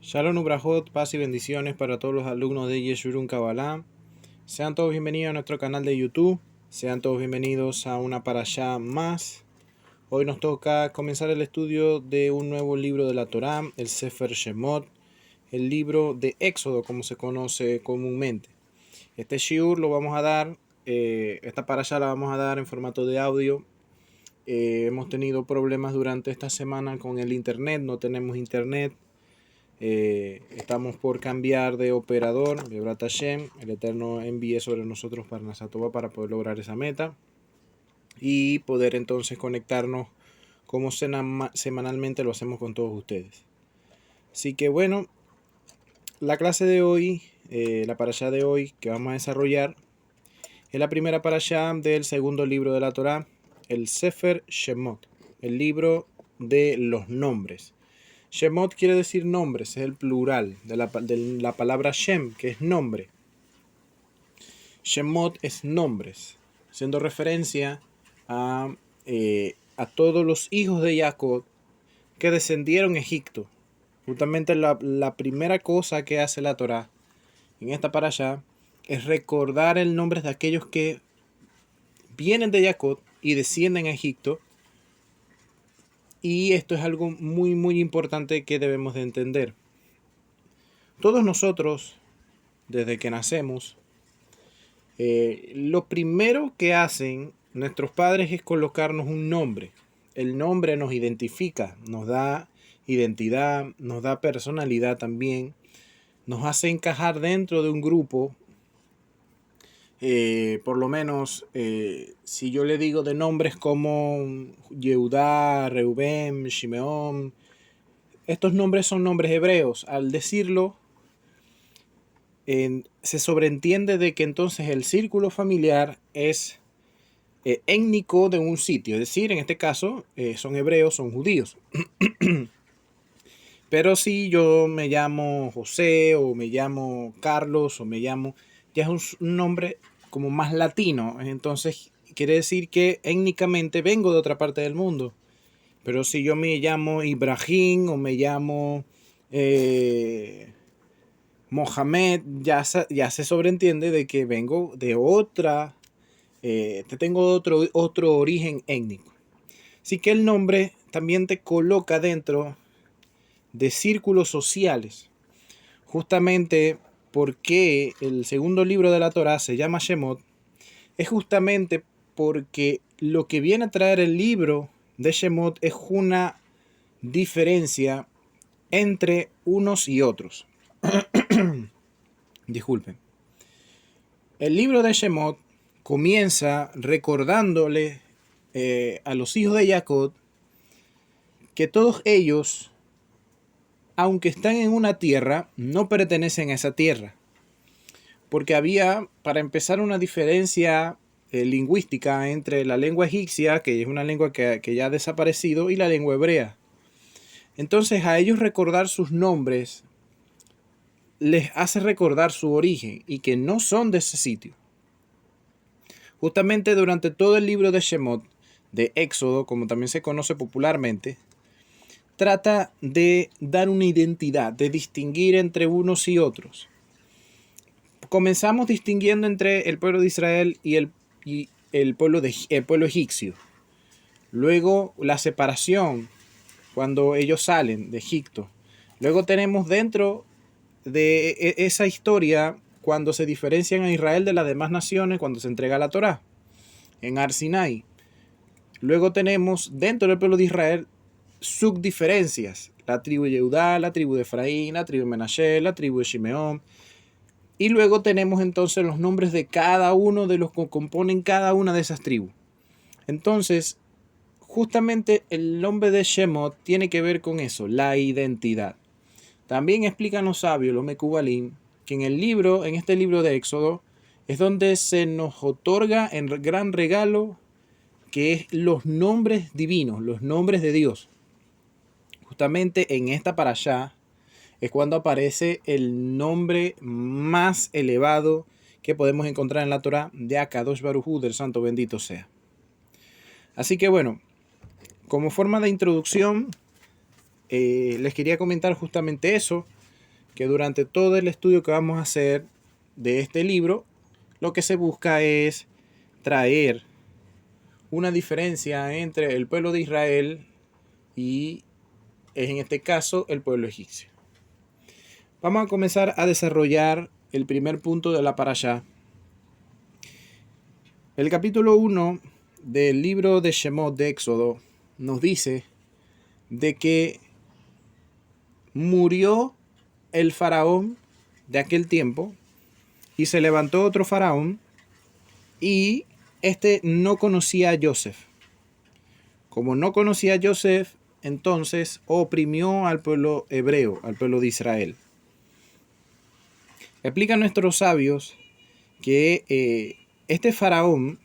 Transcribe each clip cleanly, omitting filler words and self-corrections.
Shalom Ubrajot, paz y bendiciones para todos los alumnos de Yeshurun Kabbalah. Sean todos bienvenidos a nuestro canal de YouTube. Sean todos bienvenidos a una parashá más. Hoy nos toca comenzar el estudio de un nuevo libro de la Torá, el Sefer Shemot, el libro de Éxodo, como se conoce comúnmente. Este shiur lo vamos a dar, esta parashá la vamos a dar en formato de audio. Hemos tenido problemas durante esta semana con el internet, no tenemos internet. Estamos por cambiar de operador, de Brat Hashem. El Eterno envíe sobre nosotros para Nasatova para poder lograr esa meta y poder entonces conectarnos como semanalmente lo hacemos con todos ustedes. Así que bueno, la clase de hoy, la parashá de hoy que vamos a desarrollar es la primera parashá del segundo libro de la Torá, el Sefer Shemot, el libro de los nombres. Shemot quiere decir nombres, es el plural de la palabra Shem, que es nombre. Shemot es nombres, haciendo referencia a todos los hijos de Jacob que descendieron a Egipto. Justamente la primera cosa que hace la Torá en esta parashá es recordar el nombre de aquellos que vienen de Jacob y descienden a Egipto. Y esto es algo muy importante que debemos de entender. Todos nosotros, desde que nacemos, lo primero que hacen nuestros padres es colocarnos un nombre. El nombre nos identifica, nos da identidad, nos da personalidad también, nos hace encajar dentro de un grupo. Por lo menos, si yo le digo de nombres como Yehudá, Reubén, Shimeón, estos nombres son nombres hebreos. Al decirlo, se sobreentiende de que entonces el círculo familiar es étnico de un sitio, es decir, en este caso son hebreos, son judíos. Pero si yo me llamo José o me llamo Carlos o me llamo, ya es un nombre como más latino, entonces quiere decir que étnicamente vengo de otra parte del mundo. Pero si yo me llamo Ibrahim o me llamo Mohamed, ya se sobreentiende de que vengo de otra, tengo otro origen étnico. Así que el nombre también te coloca dentro de círculos sociales. Justamente porque el segundo libro de la Torá se llama Shemot, es justamente porque lo que viene a traer el libro de Shemot es una diferencia entre unos y otros. Disculpen. El libro de Shemot comienza recordándole a los hijos de Jacob que todos ellos, aunque están en una tierra, no pertenecen a esa tierra. Porque había, para empezar, una diferencia lingüística entre la lengua egipcia, que es una lengua que ya ha desaparecido, y la lengua hebrea. Entonces, a ellos recordar sus nombres les hace recordar su origen y que no son de ese sitio. Justamente durante todo el libro de Shemot, de Éxodo, como también se conoce popularmente, trata de dar una identidad, de distinguir entre unos y otros. Comenzamos distinguiendo entre el pueblo de Israel y el pueblo egipcio. Luego la separación, cuando ellos salen de Egipto. Luego tenemos dentro de esa historia cuando se diferencian a Israel de las demás naciones, cuando se entrega la Torá en Har Sinai. Luego tenemos dentro del pueblo de Israel subdiferencias, la tribu de Yehudá, la tribu de Efraín, la tribu de Menashe, la tribu de Shimeón. Y luego tenemos entonces los nombres de cada uno de los que componen cada una de esas tribus. Entonces, justamente el nombre de Shemot tiene que ver con eso, la identidad. También explican los sabios, los Mekubalim, que en este libro de Éxodo, es donde se nos otorga en gran regalo que es los nombres divinos, los nombres de Dios. Justamente en esta parashá es cuando aparece el nombre más elevado que podemos encontrar en la Torá de Akadosh Baruj Hu, del Santo bendito sea. Así que bueno, como forma de introducción, les quería comentar justamente eso, que durante todo el estudio que vamos a hacer de este libro, lo que se busca es traer una diferencia entre el pueblo de Israel y, en este caso, el pueblo egipcio. Vamos a comenzar a desarrollar el primer punto de la parashá. El capítulo 1 del libro de Shemot de Éxodo nos dice de que murió el faraón de aquel tiempo y se levantó otro faraón y este no conocía a Joseph. Como no conocía a Joseph, entonces oprimió al pueblo hebreo, al pueblo de Israel. Explican nuestros sabios que este faraón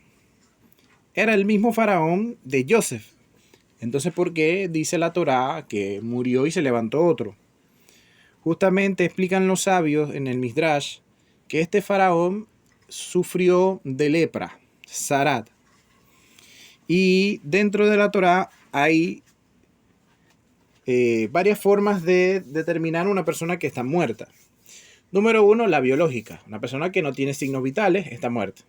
era el mismo faraón de Joseph. Entonces, ¿por qué dice la Torá que murió y se levantó otro? Justamente explican los sabios en el Midrash que este faraón sufrió de lepra, Sarat. Y dentro de la Torá hay varias formas de determinar una persona que está muerta. Número 1, la biológica. Una persona que no tiene signos vitales está muerta.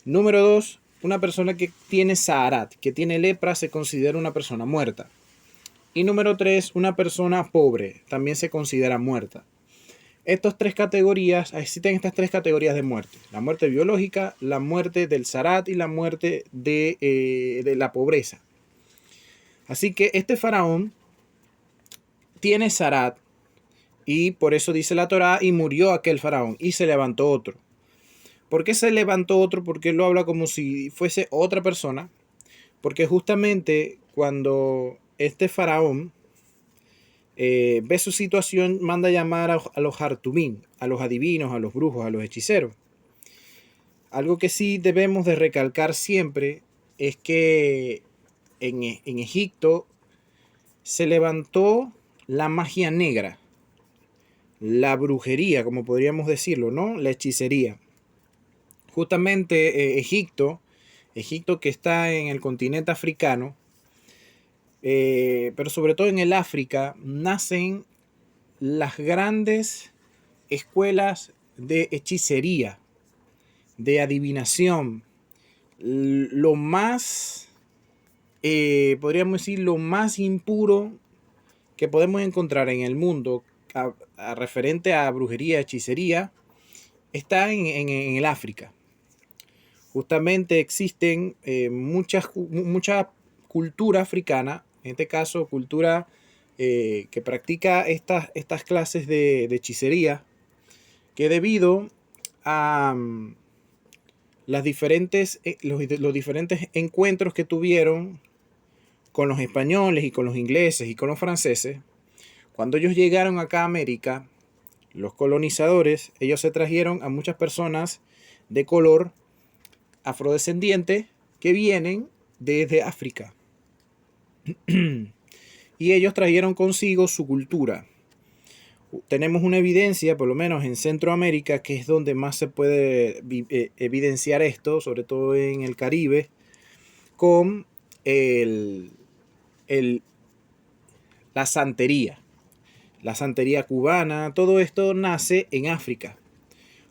Número 2, una persona que tiene Sarat, que tiene lepra, se considera una persona muerta. Y número 3, una persona pobre, también se considera muerta. Existen estas tres categorías de muerte. La muerte biológica, la muerte del Sarat y la muerte de la pobreza. Así que este faraón tiene Sarat y por eso dice la Torá, y murió aquel faraón y se levantó otro. ¿Por qué se levantó otro? Porque él lo habla como si fuese otra persona. Porque justamente cuando este faraón ve su situación, manda a llamar a los hartumín, a los adivinos, a los brujos, a los hechiceros. Algo que sí debemos de recalcar siempre es que en Egipto se levantó la magia negra, la brujería, como podríamos decirlo, ¿no? La hechicería. Justamente Egipto que está en el continente africano, pero sobre todo en el África, nacen las grandes escuelas de hechicería, de adivinación, lo más, podríamos decir, lo más impuro que podemos encontrar en el mundo referente a brujería, hechicería, está en el África. Justamente existen mucha cultura africana, en este caso cultura que practica estas clases de hechicería, que debido a los diferentes encuentros que tuvieron con los españoles y con los ingleses y con los franceses, cuando ellos llegaron acá a América, los colonizadores, ellos se trajeron a muchas personas de color afrodescendiente que vienen desde África. Y ellos trajeron consigo su cultura. Tenemos una evidencia, por lo menos en Centroamérica, que es donde más se puede evidenciar esto, sobre todo en el Caribe, con la santería. La santería cubana, todo esto nace en África.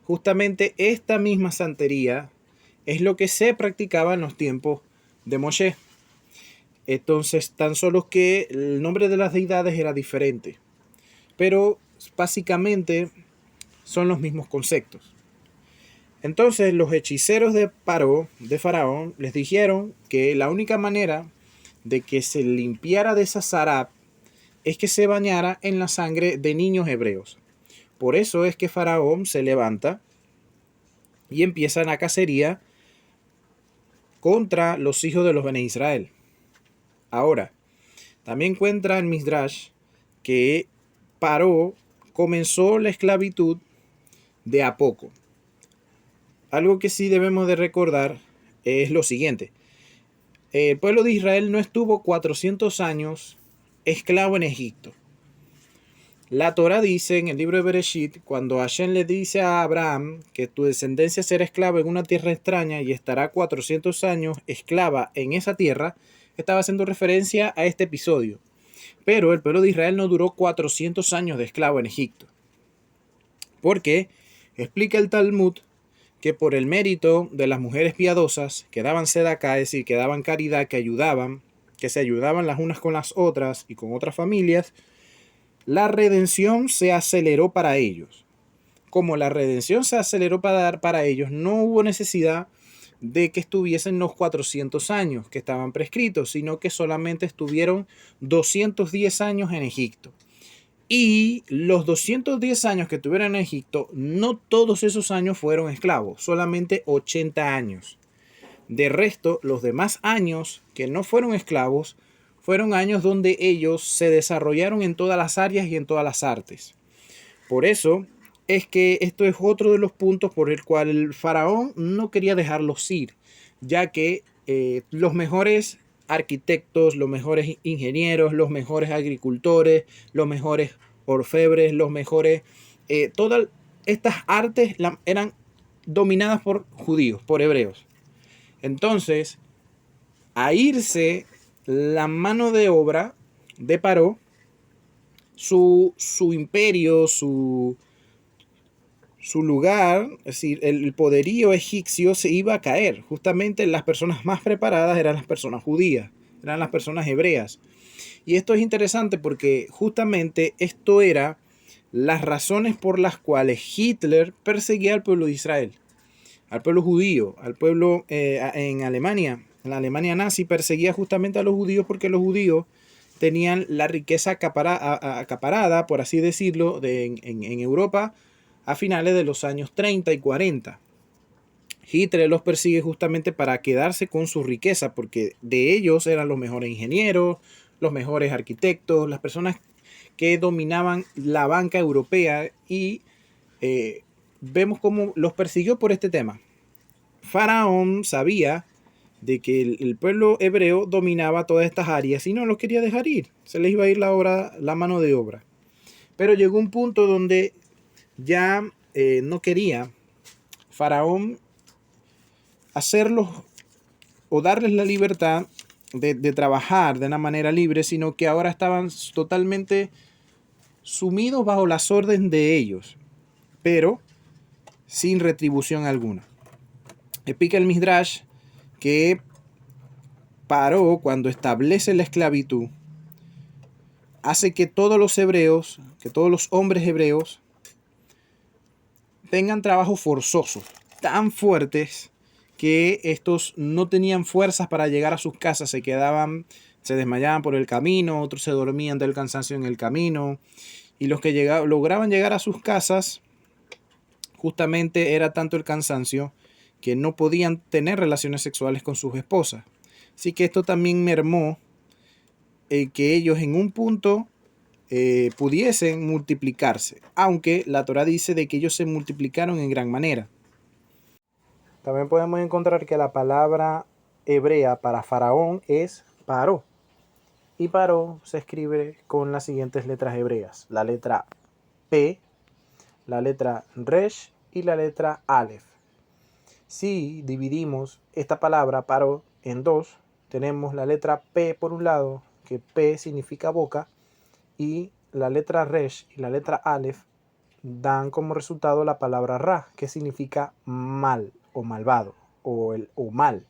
Justamente esta misma santería es lo que se practicaba en los tiempos de Moshe. Entonces, tan solo que el nombre de las deidades era diferente, pero básicamente son los mismos conceptos. Entonces, los hechiceros de Faraón, les dijeron que la única manera de que se limpiara de esa Sarat es que se bañara en la sangre de niños hebreos. Por eso es que Faraón se levanta y empieza la cacería contra los hijos de los Bene Israel. Ahora, también encuentra en Midrash que Paró comenzó la esclavitud de a poco. Algo que sí debemos de recordar es lo siguiente. El pueblo de Israel no estuvo 400 años esclavo en Egipto. La Torá dice en el libro de Bereshit, cuando Hashem le dice a Abraham que tu descendencia será esclava en una tierra extraña y estará 400 años esclava en esa tierra, estaba haciendo referencia a este episodio. Pero el pueblo de Israel no duró 400 años de esclavo en Egipto. Porque explica el Talmud que por el mérito de las mujeres piadosas que daban sedacá, es decir, que daban caridad, que se ayudaban las unas con las otras y con otras familias, la redención se aceleró para ellos. Como la redención se aceleró para ellos, no hubo necesidad de que estuviesen los 400 años que estaban prescritos, sino que solamente estuvieron 210 años en Egipto. Y los 210 años que tuvieron en Egipto, no todos esos años fueron esclavos, solamente 80 años. De resto, los demás años que no fueron esclavos, fueron años donde ellos se desarrollaron en todas las áreas y en todas las artes. Por eso es que esto es otro de los puntos por el cual el faraón no quería dejarlos ir, ya que los mejores arquitectos, los mejores ingenieros, los mejores agricultores, los mejores orfebres, los mejores, todas estas artes eran dominadas por judíos, por hebreos. Entonces, a irse la mano de obra de Paró, su imperio, su lugar, es decir, el poderío egipcio se iba a caer. Justamente las personas más preparadas eran las personas judías, eran las personas hebreas. Y esto es interesante porque justamente esto era las razones por las cuales Hitler perseguía al pueblo de Israel, al pueblo judío, al pueblo en Alemania. En la Alemania nazi perseguía justamente a los judíos porque los judíos tenían la riqueza acaparada, por así decirlo, en Europa a finales de los años 30 y 40. Hitler los persigue justamente para quedarse con su riqueza, porque de ellos eran los mejores ingenieros, los mejores arquitectos, las personas que dominaban la banca europea, y vemos cómo los persiguió por este tema. Faraón sabía de que el pueblo hebreo dominaba todas estas áreas y no los quería dejar ir. Se les iba a ir la mano de obra. Pero llegó un punto donde ya no quería Faraón hacerlos o darles la libertad de trabajar de una manera libre, sino que ahora estaban totalmente sumidos bajo las órdenes de ellos, pero sin retribución alguna. Explica el Midrash que Paró, cuando establece la esclavitud, hace que todos los hebreos, que todos los hombres hebreos tengan trabajos forzosos, tan fuertes que estos no tenían fuerzas para llegar a sus casas, se desmayaban por el camino, otros se dormían del cansancio en el camino, y los que lograban llegar a sus casas, justamente era tanto el cansancio que no podían tener relaciones sexuales con sus esposas. Así que esto también mermó que ellos en un punto pudiesen multiplicarse, aunque la Torá dice de que ellos se multiplicaron en gran manera. También podemos encontrar que la palabra hebrea para faraón es Paró, y Paró se escribe con las siguientes letras hebreas: la letra P, la letra Resh y la letra Aleph. Si dividimos esta palabra Paró en dos, tenemos la letra P por un lado, que P significa boca, y la letra Resh y la letra Aleph dan como resultado la palabra Ra, que significa mal o malvado o mal.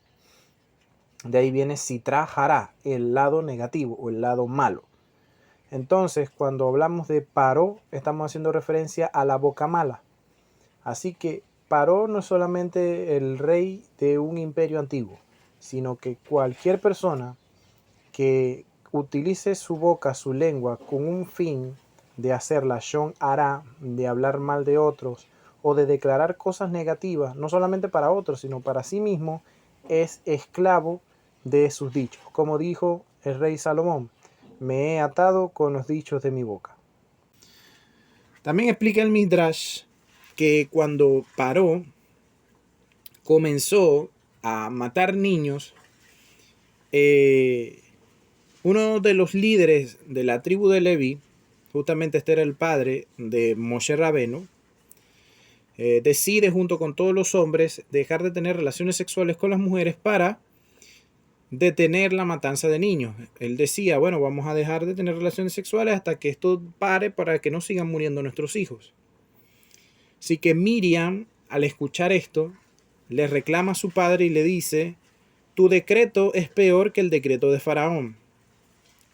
De ahí viene Sitra Hará, el lado negativo o el lado malo. Entonces, cuando hablamos de Paró, estamos haciendo referencia a la boca mala. Así que Paró no es solamente el rey de un imperio antiguo, sino que cualquier persona que utilice su boca, su lengua, con un fin de hacer lashon hará, de hablar mal de otros o de declarar cosas negativas, no solamente para otros, sino para sí mismo, es esclavo de sus dichos. Como dijo el rey Salomón: me he atado con los dichos de mi boca. También explica el Midrash que cuando Paró comenzó a matar niños, uno de los líderes de la tribu de Leví, justamente este era el padre de Moshe Rabenu, decide junto con todos los hombres dejar de tener relaciones sexuales con las mujeres para detener la matanza de niños. Él decía, bueno, vamos a dejar de tener relaciones sexuales hasta que esto pare para que no sigan muriendo nuestros hijos. Así que Miriam, al escuchar esto, le reclama a su padre y le dice, tu decreto es peor que el decreto de Faraón,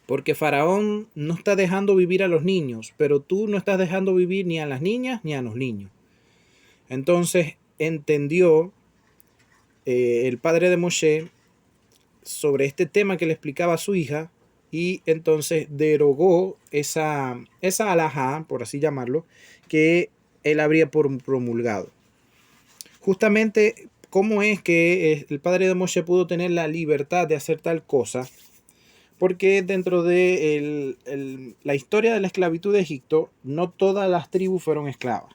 porque Faraón no está dejando vivir a los niños, pero tú no estás dejando vivir ni a las niñas ni a los niños. Entonces entendió el padre de Moshe sobre este tema que le explicaba a su hija y entonces derogó esa alajá, por así llamarlo, que él habría promulgado. Justamente, ¿cómo es que el padre de Moshe pudo tener la libertad de hacer tal cosa? Porque dentro de la historia de la esclavitud de Egipto, no todas las tribus fueron esclavas.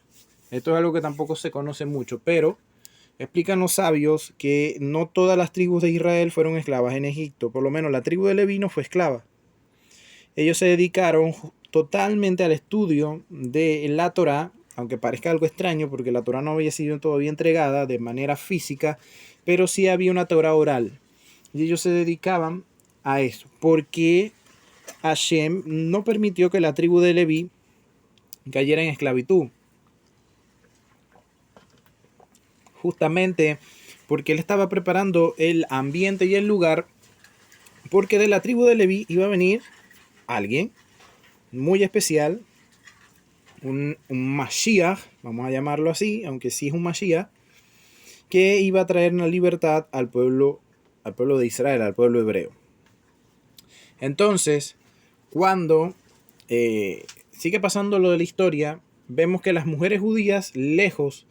Esto es algo que tampoco se conoce mucho, pero explican los sabios que no todas las tribus de Israel fueron esclavas en Egipto. Por lo menos la tribu de Leví no fue esclava. Ellos se dedicaron totalmente al estudio de la Torá, aunque parezca algo extraño porque la Torá no había sido todavía entregada de manera física, pero sí había una Torá oral. Y ellos se dedicaban a eso, porque Hashem no permitió que la tribu de Leví cayera en esclavitud. Justamente porque él estaba preparando el ambiente y el lugar, porque de la tribu de Leví iba a venir alguien muy especial, un Mashiach, vamos a llamarlo así, aunque sí es un Mashiach, que iba a traer una libertad al pueblo de Israel, al pueblo hebreo. Entonces, cuando sigue pasando lo de la historia, vemos que las mujeres judías, lejos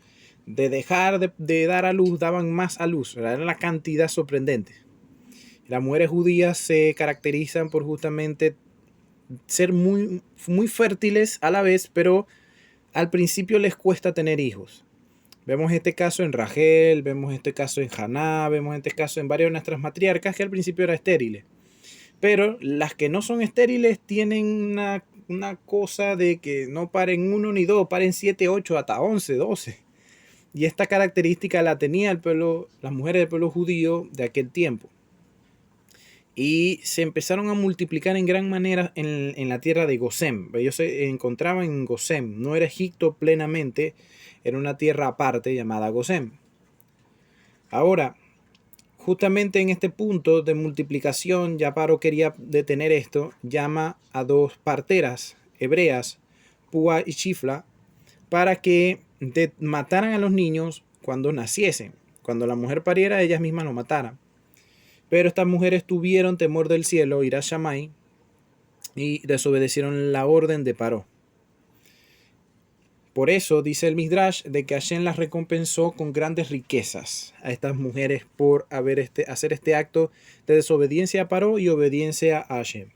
de dejar de dar a luz, daban más a luz. Era la cantidad sorprendente. Las mujeres judías se caracterizan por justamente ser muy, muy fértiles a la vez, pero al principio les cuesta tener hijos. Vemos este caso en Rachel, vemos este caso en Haná, vemos este caso en varias de nuestras matriarcas que al principio eran estériles. Pero las que no son estériles tienen una cosa de que no paren uno ni dos, paren 7, 8, hasta 11, 12. Y esta característica la tenía las mujeres del pueblo judío de aquel tiempo. Y se empezaron a multiplicar en gran manera en la tierra de Gosén. Ellos se encontraban en Gosén. No era Egipto plenamente, era una tierra aparte llamada Gosén. Ahora, justamente en este punto de multiplicación, ya Paro quería detener esto, llama a dos parteras hebreas, Púa y Chifla, para que mataran a los niños cuando naciesen. Cuando la mujer pariera, ellas mismas lo mataran. Pero estas mujeres tuvieron temor del cielo, Ira Shammai, y desobedecieron la orden de Paró. Por eso dice el Midrash de que Hashem las recompensó con grandes riquezas a estas mujeres por hacer este acto de desobediencia a Paró y obediencia a Hashem.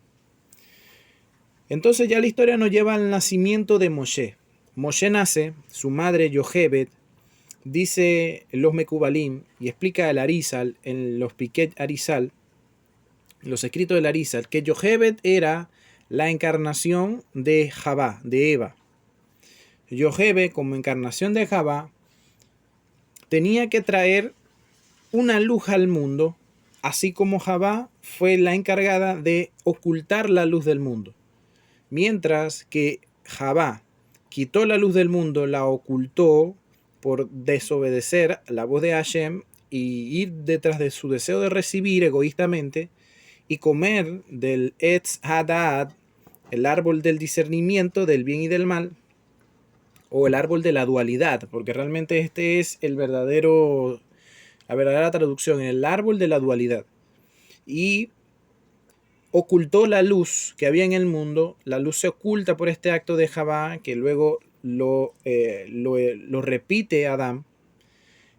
Entonces ya la historia nos lleva al nacimiento de Moshe. Moshe nace, su madre Yochebed, dice los Mekubalim y explica el Arizal en los Piquet Arizal, los escritos del Arizal, que Yochebed era la encarnación de Javá, de Eva. Yochebed, como encarnación de Javá, tenía que traer una luz al mundo, así como Javá fue la encargada de ocultar la luz del mundo. Mientras que Javá quitó la luz del mundo, la ocultó por desobedecer la voz de Hashem y ir detrás de su deseo de recibir egoístamente y comer del Etz Hadad, el árbol del discernimiento del bien y del mal, o el árbol de la dualidad, porque realmente este es la verdadera traducción, el árbol de la dualidad. Y ocultó la luz que había en el mundo, la luz se oculta por este acto de Javá, que luego lo repite Adán.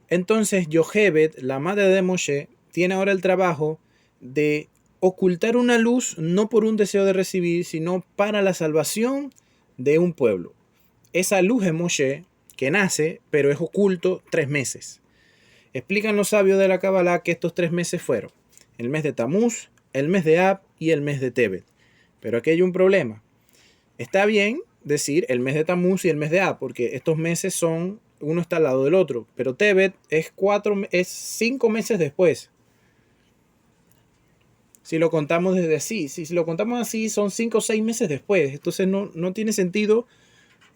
Entonces Yochebed, la madre de Moshe, tiene ahora el trabajo de ocultar una luz no por un deseo de recibir, sino para la salvación de un pueblo. Esa luz es Moshe, que nace, pero es oculto 3 meses. Explican los sabios de la Kabbalah que estos 3 meses fueron el mes de Tamuz, el mes de Ab y el mes de Tebet. Pero aquí hay un problema. Está bien decir el mes de Tamuz y el mes de Ab, porque estos meses son, uno está al lado del otro, pero Tebet es 5 meses después. Si lo contamos desde así, si lo contamos así, son 5 o 6 meses después. Entonces no tiene sentido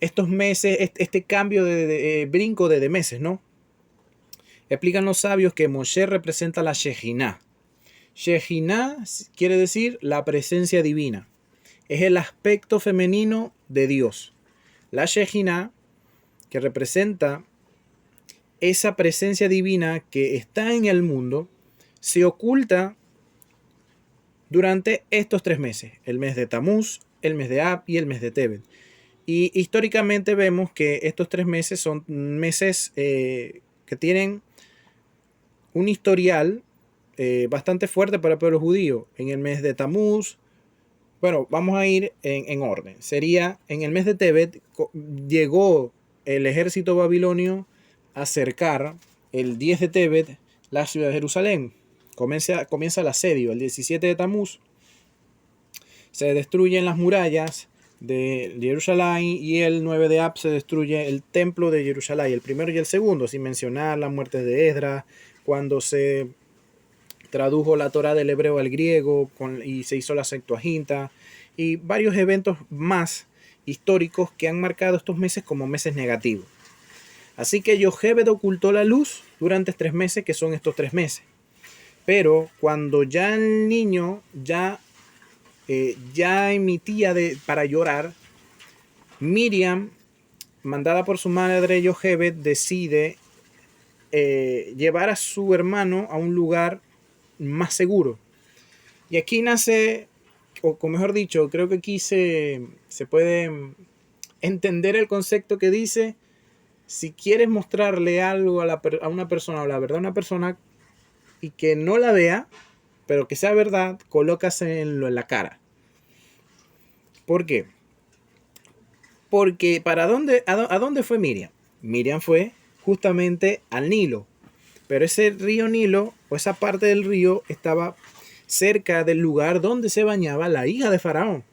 estos meses, este cambio de brinco de meses, ¿no? Explican los sabios que Moshe representa la Shejinah. Shejinah quiere decir la presencia divina. Es el aspecto femenino de Dios. La Shejinah, que representa esa presencia divina que está en el mundo, se oculta durante estos 3 meses. El mes de Tamuz, el mes de Ab y el mes de Tebet. Y históricamente vemos que estos 3 meses son meses que tienen un historial bastante fuerte para el pueblo judío. En el mes de Tamuz, bueno, vamos a ir en orden. Sería en el mes de Tebet, llegó el ejército babilonio a cercar el 10 de Tebet la ciudad de Jerusalén. Comienza el asedio el 17 de Tamuz. Se destruyen las murallas de Jerusalén y el 9 de Ab se destruye el templo de Jerusalén, el primero y el segundo, sin mencionar las muertes de Esdras, cuando se tradujo la Torá del hebreo al griego y se hizo la Septuaginta y varios eventos más históricos que han marcado estos meses como meses negativos. Así que Yochebed ocultó la luz durante 3 meses, que son estos 3 meses. Pero cuando ya el niño ya emitía para llorar, Miriam, mandada por su madre Yochebed, decide llevar a su hermano a un lugar más seguro. Y aquí nace, o mejor dicho, creo que aquí se puede entender el concepto que dice: si quieres mostrarle algo a una persona, o la verdad a una persona, y que no la vea, pero que sea verdad, colócaselo en la cara. ¿Por qué? Porque ¿a dónde fue Miriam? Miriam fue justamente al Nilo. Pero ese río Nilo, o esa parte del río, estaba cerca del lugar donde se bañaba la hija de Faraón.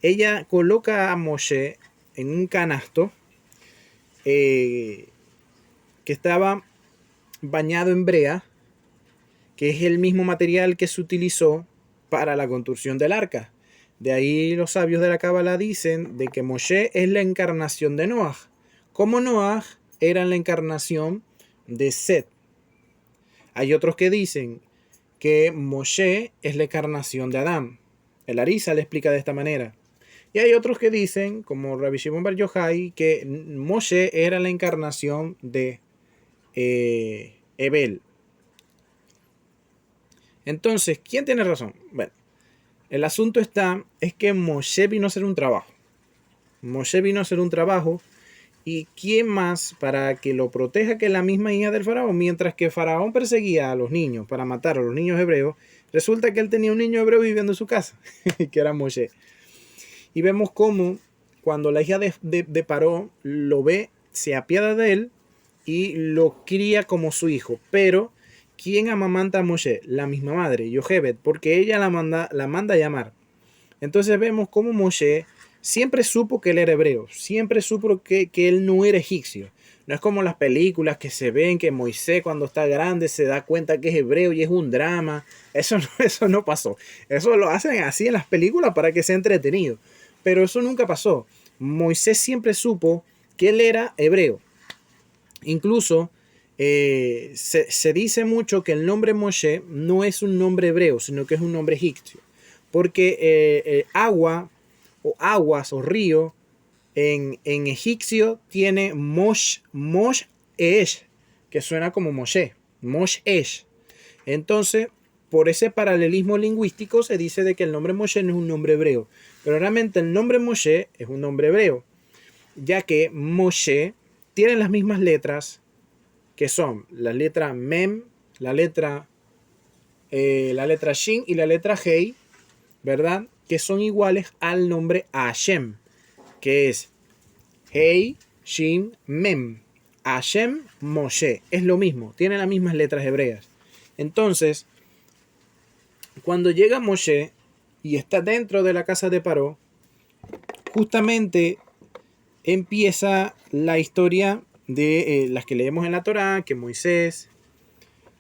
Ella coloca a Moshe en un canasto que estaba bañado en brea, que es el mismo material que se utilizó para la construcción del arca. De ahí los sabios de la Cábala dicen de que Moshe es la encarnación de Noaj, como Noaj era la encarnación de Set. Hay otros que dicen que Moshe es la encarnación de Adán. El Arisa le explica de esta manera. Y hay otros que dicen, como Rabbi Shimon Bar Yochai, que Moshe era la encarnación de Ebel. Entonces, ¿quién tiene razón? Bueno, el asunto es que Moshe vino a hacer un trabajo. Moshe vino a hacer un trabajo. ¿Y quién más para que lo proteja que la misma hija del faraón? Mientras que Faraón perseguía a los niños para matar a los niños hebreos, resulta que él tenía un niño hebreo viviendo en su casa, que era Moshe. Y vemos cómo cuando la hija de Paró lo ve, se apiada de él y lo cría como su hijo. Pero ¿quién amamanta a Moshe? La misma madre, Yochebed, porque ella la manda a llamar. Entonces vemos cómo Moshe siempre supo que él era hebreo, siempre supo que él no era egipcio. No es como las películas que se ven que Moisés cuando está grande se da cuenta que es hebreo y es un drama. Eso no pasó. Eso lo hacen así en las películas para que sea entretenido. Pero eso nunca pasó. Moisés siempre supo que él era hebreo. Incluso se dice mucho que el nombre Moshe no es un nombre hebreo, sino que es un nombre egipcio. Porque agua o aguas o río en egipcio tiene Mosh Esh, que suena como Moshe, Mosh Esh. Entonces, por ese paralelismo lingüístico se dice de que el nombre Moshe no es un nombre hebreo, pero realmente el nombre Moshe es un nombre hebreo, ya que Moshe tiene las mismas letras que son la letra Mem, la letra Shin y la letra Hei, ¿verdad? Que son iguales al nombre Hashem, que es Hei, Shin, Mem. Hashem, Moshe. Es lo mismo, tiene las mismas letras hebreas. Entonces, cuando llega Moshe y está dentro de la casa de Paró, justamente empieza la historia de las que leemos en la Torá, que Moisés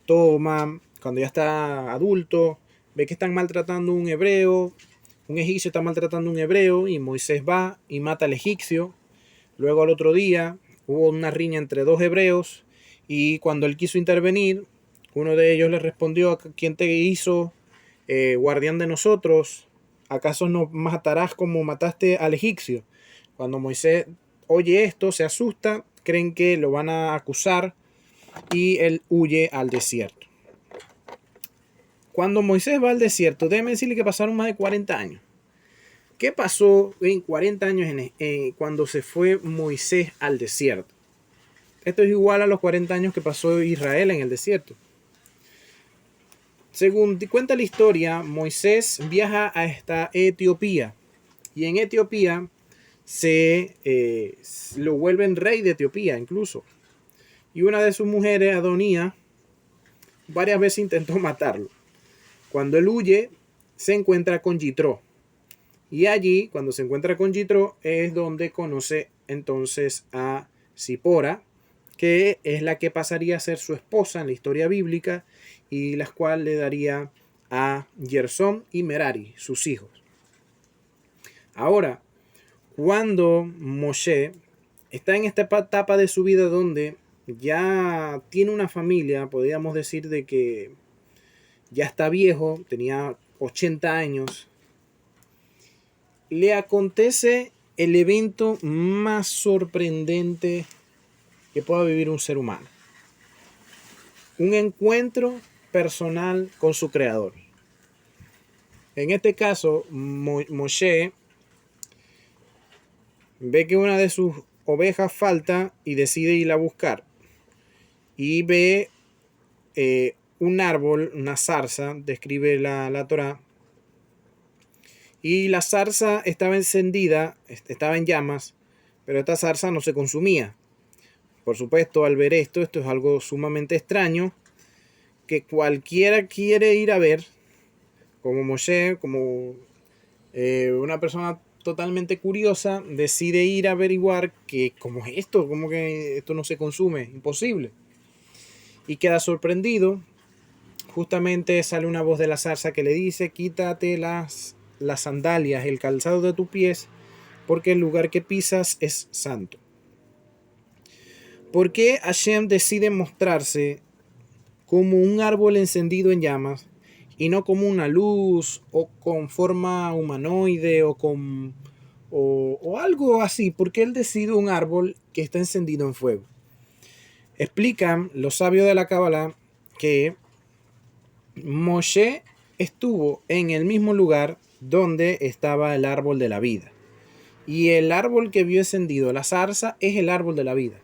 toma, cuando ya está adulto, ve que están maltratando a un hebreo, un egipcio está maltratando a un hebreo y Moisés va y mata al egipcio. Luego al otro día hubo una riña entre dos hebreos y cuando él quiso intervenir, uno de ellos le respondió: ¿quién te hizo guardián de nosotros? ¿Acaso nos matarás como mataste al egipcio? Cuando Moisés oye esto, se asusta, creen que lo van a acusar y él huye al desierto. Cuando Moisés va al desierto, déjeme decirle que pasaron más de 40 años. ¿Qué pasó en 40 años cuando se fue Moisés al desierto? Esto es igual a los 40 años que pasó Israel en el desierto. Según cuenta la historia, Moisés viaja hasta Etiopía y en Etiopía lo vuelven rey de Etiopía incluso. Y una de sus mujeres, Adonía, varias veces intentó matarlo. Cuando él huye, se encuentra con Yitro. Y allí, cuando se encuentra con Yitro, es donde conoce entonces a Zipora, que es la que pasaría a ser su esposa en la historia bíblica y la cual le daría a Gersón y Merari, sus hijos. Ahora, cuando Moshe está en esta etapa de su vida donde ya tiene una familia, podríamos decir de que ya está viejo, tenía 80 años, le acontece el evento más sorprendente que pueda vivir un ser humano. Un encuentro personal con su creador. En este caso, Moshe ve que una de sus ovejas falta y decide ir a buscar. Y ve un árbol, una zarza, describe la Torá. Y la zarza estaba encendida, estaba en llamas, pero esta zarza no se consumía. Por supuesto, al ver esto es algo sumamente extraño, que cualquiera quiere ir a ver, como Moshe, como una persona totalmente curiosa, decide ir a averiguar que cómo es esto, cómo que esto no se consume, imposible. Y queda sorprendido. Justamente sale una voz de la zarza que le dice: quítate las sandalias, el calzado de tus pies, porque el lugar que pisas es santo. ¿Por qué Hashem decide mostrarse como un árbol encendido en llamas y no como una luz o con forma humanoide o algo así? Porque él decide un árbol que está encendido en fuego. Explican los sabios de la Kabbalah que Moshe estuvo en el mismo lugar donde estaba el árbol de la vida. Y el árbol que vio encendido, la zarza, es el árbol de la vida.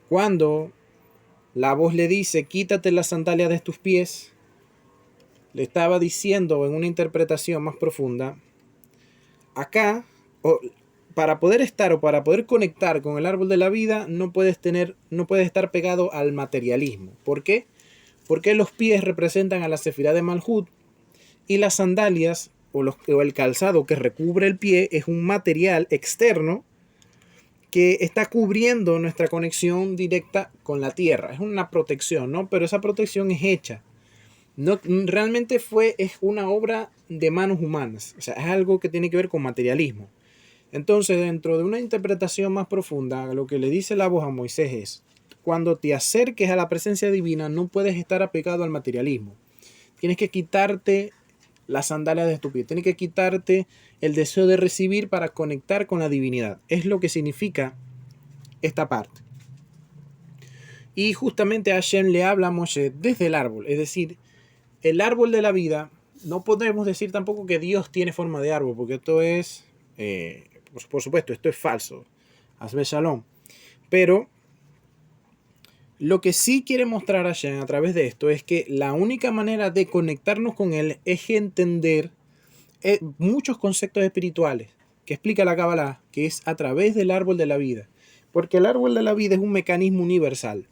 Cuando la voz le dice: quítate las sandalias de tus pies, le estaba diciendo en una interpretación más profunda, acá, para poder estar o para poder conectar con el árbol de la vida, no puedes estar pegado al materialismo. ¿Por qué? Porque los pies representan a la sefirá de Malhut y las sandalias o el calzado que recubre el pie es un material externo que está cubriendo nuestra conexión directa con la tierra. Es una protección, ¿no? Pero esa protección es hecha. No, realmente es una obra de manos humanas. O sea, es algo que tiene que ver con materialismo. Entonces, dentro de una interpretación más profunda, lo que le dice la voz a Moisés es: cuando te acerques a la presencia divina, no puedes estar apegado al materialismo. Tienes que quitarte las sandalias de tu pie. Tienes que quitarte el deseo de recibir para conectar con la divinidad. Es lo que significa esta parte. Y justamente Hashem le habla a Moshe desde el árbol. Es decir, el árbol de la vida. No podemos decir tampoco que Dios tiene forma de árbol, porque esto es, por supuesto, esto es falso. Hasbe Shalom. Pero lo que sí quiere mostrar Hashem a través de esto es que la única manera de conectarnos con Él es entender muchos conceptos espirituales que explica la Kabbalah, que es a través del árbol de la vida. Porque el árbol de la vida es un mecanismo universal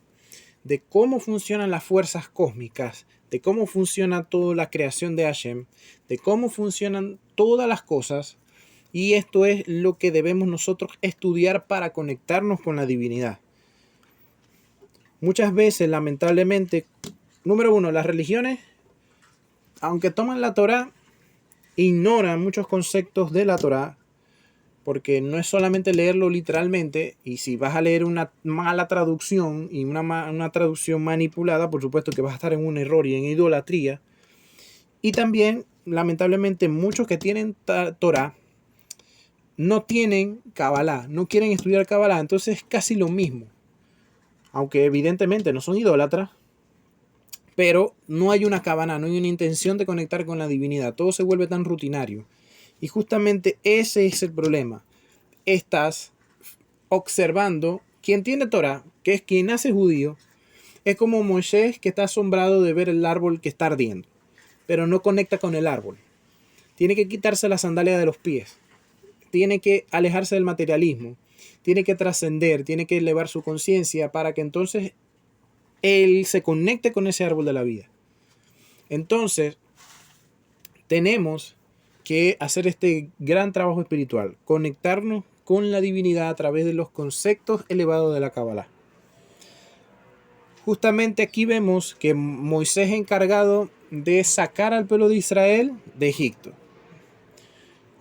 de cómo funcionan las fuerzas cósmicas, de cómo funciona toda la creación de Hashem, de cómo funcionan todas las cosas. Y esto es lo que debemos nosotros estudiar para conectarnos con la divinidad. Muchas veces, lamentablemente, número uno, las religiones, aunque toman la Torá, ignoran muchos conceptos de la Torá, porque no es solamente leerlo literalmente, y si vas a leer una mala traducción y una traducción manipulada, por supuesto que vas a estar en un error y en idolatría. Y también, lamentablemente, muchos que tienen Torah no tienen Kabbalah, no quieren estudiar Kabbalah, entonces es casi lo mismo. Aunque evidentemente no son idólatras, pero no hay una Kabbalah, no hay una intención de conectar con la divinidad. Todo se vuelve tan rutinario. Y justamente ese es el problema. Estás observando, quien tiene Torah, que es quien nace judío, es como Moisés que está asombrado de ver el árbol que está ardiendo, pero no conecta con el árbol. Tiene que quitarse la sandalia de los pies. Tiene que alejarse del materialismo. Tiene que trascender, tiene que elevar su conciencia para que entonces él se conecte con ese árbol de la vida. Entonces, tenemos que hacer este gran trabajo espiritual, conectarnos con la divinidad a través de los conceptos elevados de la Kabbalah. Justamente aquí vemos que Moisés es encargado de sacar al pueblo de Israel de Egipto.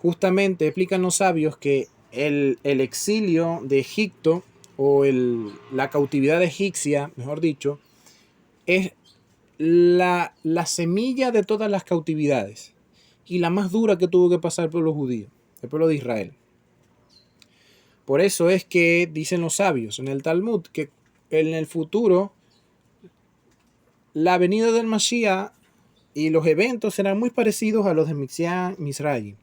Justamente explican los sabios que el exilio de Egipto o la cautividad egipcia, mejor dicho, es la semilla de todas las cautividades y la más dura que tuvo que pasar el pueblo judío, el pueblo de Israel. Por eso es que dicen los sabios en el Talmud que en el futuro la venida del Mashiach y los eventos serán muy parecidos a los de Misraim,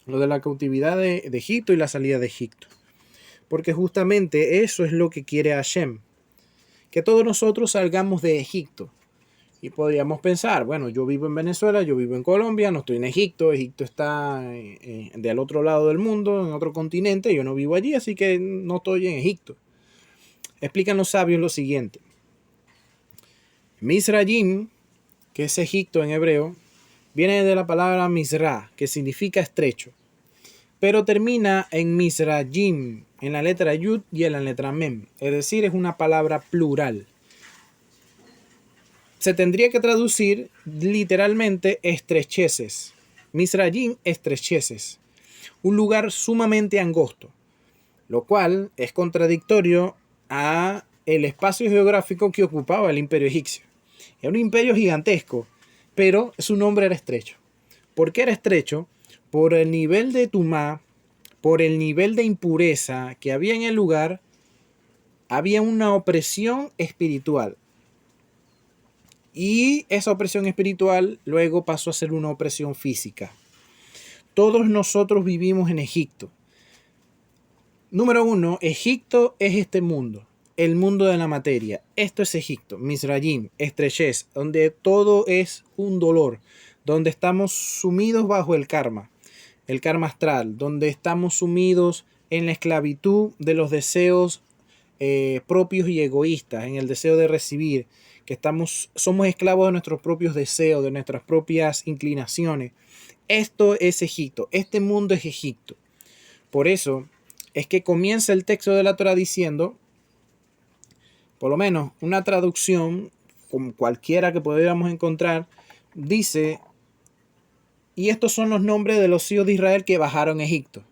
lo de la cautividad de Egipto y la salida de Egipto. Porque justamente eso es lo que quiere Hashem, que todos nosotros salgamos de Egipto. Y podríamos pensar, bueno, yo vivo en Venezuela, yo vivo en Colombia, no estoy en Egipto, Egipto está del otro lado del mundo, en otro continente, yo no vivo allí, así que no estoy en Egipto. Explican los sabios lo siguiente. Misrayim, que es Egipto en hebreo, viene de la palabra Misra, que significa estrecho, pero termina en Misrayim, en la letra Yud y en la letra Mem, es decir, es una palabra plural. Se tendría que traducir literalmente estrecheces. Misrayim, estrecheces. Un lugar sumamente angosto, lo cual es contradictorio a el espacio geográfico que ocupaba el imperio egipcio. Era un imperio gigantesco, pero su nombre era estrecho. ¿Por qué era estrecho? Por el nivel de tumá, por el nivel de impureza que había en el lugar, había una opresión espiritual. Y esa opresión espiritual luego pasó a ser una opresión física. Todos nosotros vivimos en Egipto. Número 1, Egipto es este mundo, el mundo de la materia. Esto es Egipto, Misrayim, estrechez, donde todo es un dolor, donde estamos sumidos bajo el karma astral, donde estamos sumidos en la esclavitud de los deseos propios y egoístas, en el deseo de recibir, que somos esclavos de nuestros propios deseos, de nuestras propias inclinaciones. Esto es Egipto, este mundo es Egipto. Por eso es que comienza el texto de la Torah diciendo, por lo menos una traducción, como cualquiera que pudiéramos encontrar, dice, y estos son los nombres de los hijos de Israel que bajaron a Egipto.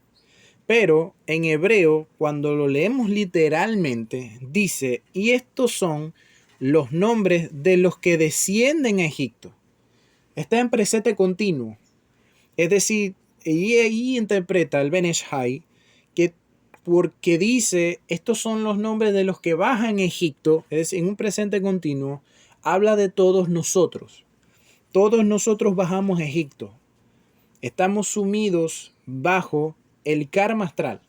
Pero en hebreo, cuando lo leemos literalmente, dice, y estos son los nombres de los que descienden a Egipto. Está en presente continuo. Es decir, y ahí interpreta el Ben Ishai que porque dice, estos son los nombres de los que bajan a Egipto, es decir, en un presente continuo, habla de todos nosotros. Todos nosotros bajamos a Egipto. Estamos sumidos bajo el karma astral.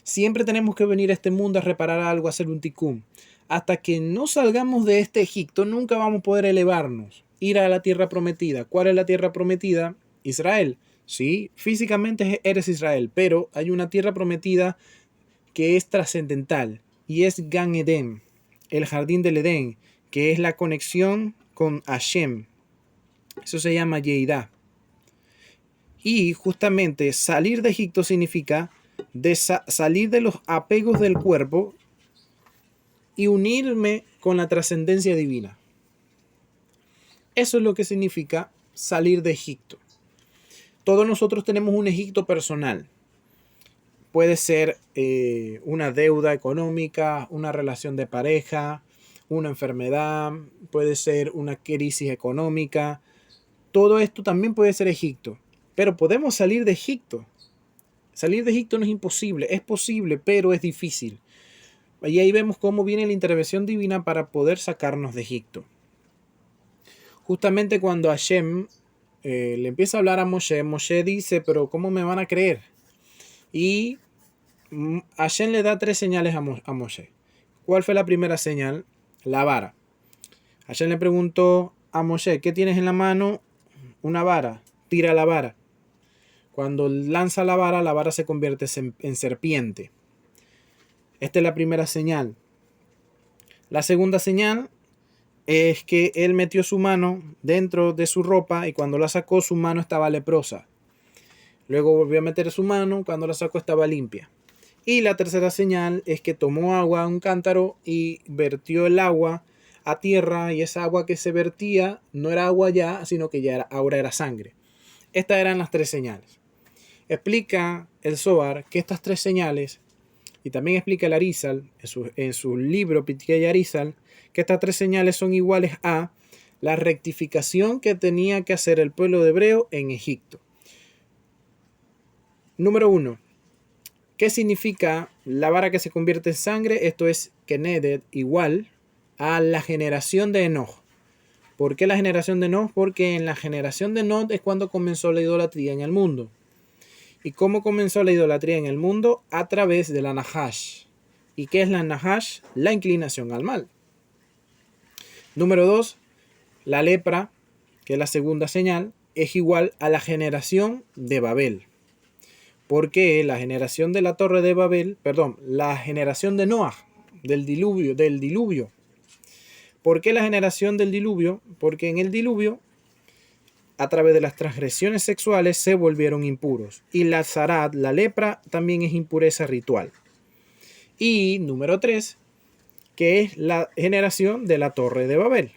Siempre tenemos que venir a este mundo a reparar algo, a hacer un tikkun. Hasta que no salgamos de este Egipto, nunca vamos a poder elevarnos, ir a la tierra prometida. ¿Cuál es la tierra prometida? Israel. Sí, físicamente eres Israel, pero hay una tierra prometida que es trascendental y es Gan Eden, el jardín del Edén, que es la conexión con Hashem. Eso se llama Yehidah. Y justamente salir de Egipto significa salir de los apegos del cuerpo y unirme con la trascendencia divina. Eso es lo que significa salir de Egipto. Todos nosotros tenemos un Egipto personal. puede ser una deuda económica, una relación de pareja, una enfermedad, puede ser una crisis económica. Todo esto también puede ser Egipto. Pero podemos salir de Egipto. Salir de Egipto no es imposible, es posible, pero es difícil. Y ahí vemos cómo viene la intervención divina para poder sacarnos de Egipto. Justamente cuando Hashem le empieza a hablar a Moshe, Moshe dice, pero ¿cómo me van a creer? Y Hashem le da 3 señales a Moshe. ¿Cuál fue la primera señal? La vara. Hashem le preguntó a Moshe, ¿qué tienes en la mano? Una vara. Tira la vara. Cuando lanza la vara se convierte en serpiente. Esta es la primera señal. La segunda señal es que él metió su mano dentro de su ropa y cuando la sacó su mano estaba leprosa. Luego volvió a meter su mano, cuando la sacó estaba limpia. Y la tercera señal es que tomó agua, un cántaro, y vertió el agua a tierra, y esa agua que se vertía no era agua ya, sino que ahora era sangre. Estas eran las 3 señales. Explica el Zohar que estas 3 señales, y también explica el Arizal en su libro Pitkei Arizal, que estas 3 señales son iguales a la rectificación que tenía que hacer el pueblo de hebreo en Egipto. Número 1. ¿Qué significa la vara que se convierte en sangre? Esto es Keneded, igual a la generación de Enoch. ¿Por qué la generación de Enoch? Porque en la generación de Enoch es cuando comenzó la idolatría en el mundo. ¿Y cómo comenzó la idolatría en el mundo? A través de la Nahash. ¿Y qué es la Nahash? La inclinación al mal. Número 2. La lepra, que es la segunda señal, es igual a la generación de Babel. Porque la generación de la torre de Babel, la generación de Noah, del diluvio. ¿Por qué la generación del diluvio? Porque en el diluvio, a través de las transgresiones sexuales, se volvieron impuros. Y la zarat, la lepra, también es impureza ritual. Y número 3, que es la generación de la torre de Babel,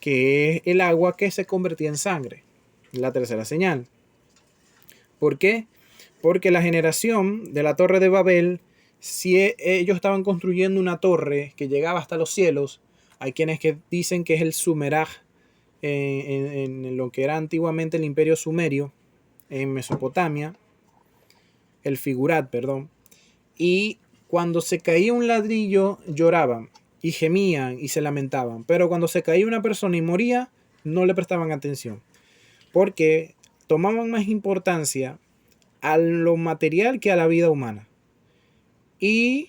que es el agua que se convertía en sangre. La tercera señal. ¿Por qué? Porque la generación de la torre de Babel, si ellos estaban construyendo una torre que llegaba hasta los cielos, hay quienes que dicen que es el Sumeraj, en lo que era antiguamente el imperio sumerio, en Mesopotamia, el Figurat, y cuando se caía un ladrillo lloraban y gemían y se lamentaban, pero cuando se caía una persona y moría, no le prestaban atención, porque tomaban más importancia a lo material que a la vida humana. Y